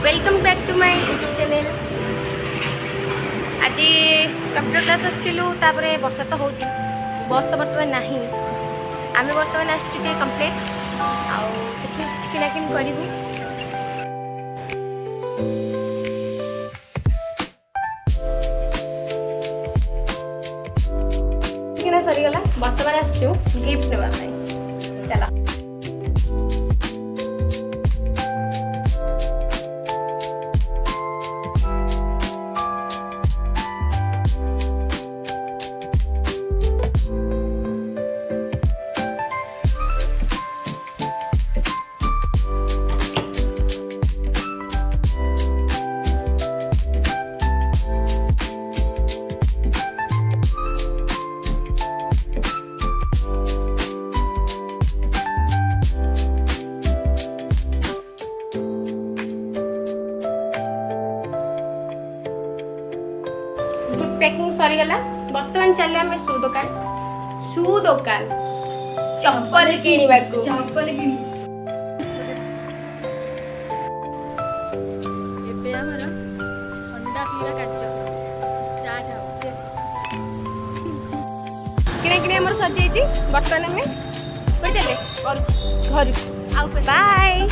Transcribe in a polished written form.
Welcome back to my YouTube channel. आज computer class आसलु वर्षा तो हो बस तो बर्तमान ना आम बर्तमान आसटे कम्प्लेक्स आउ किनाकिन करूँ। किना सरीगला बर्तमान आसचु गिफ्ट नेबा चला। पैकिंग सरीगला बर्तमान चलिए आम शू दुकान चप्पल किणवा चप्पल किणी किना सजाई बर्तमान आम चले घर बाय।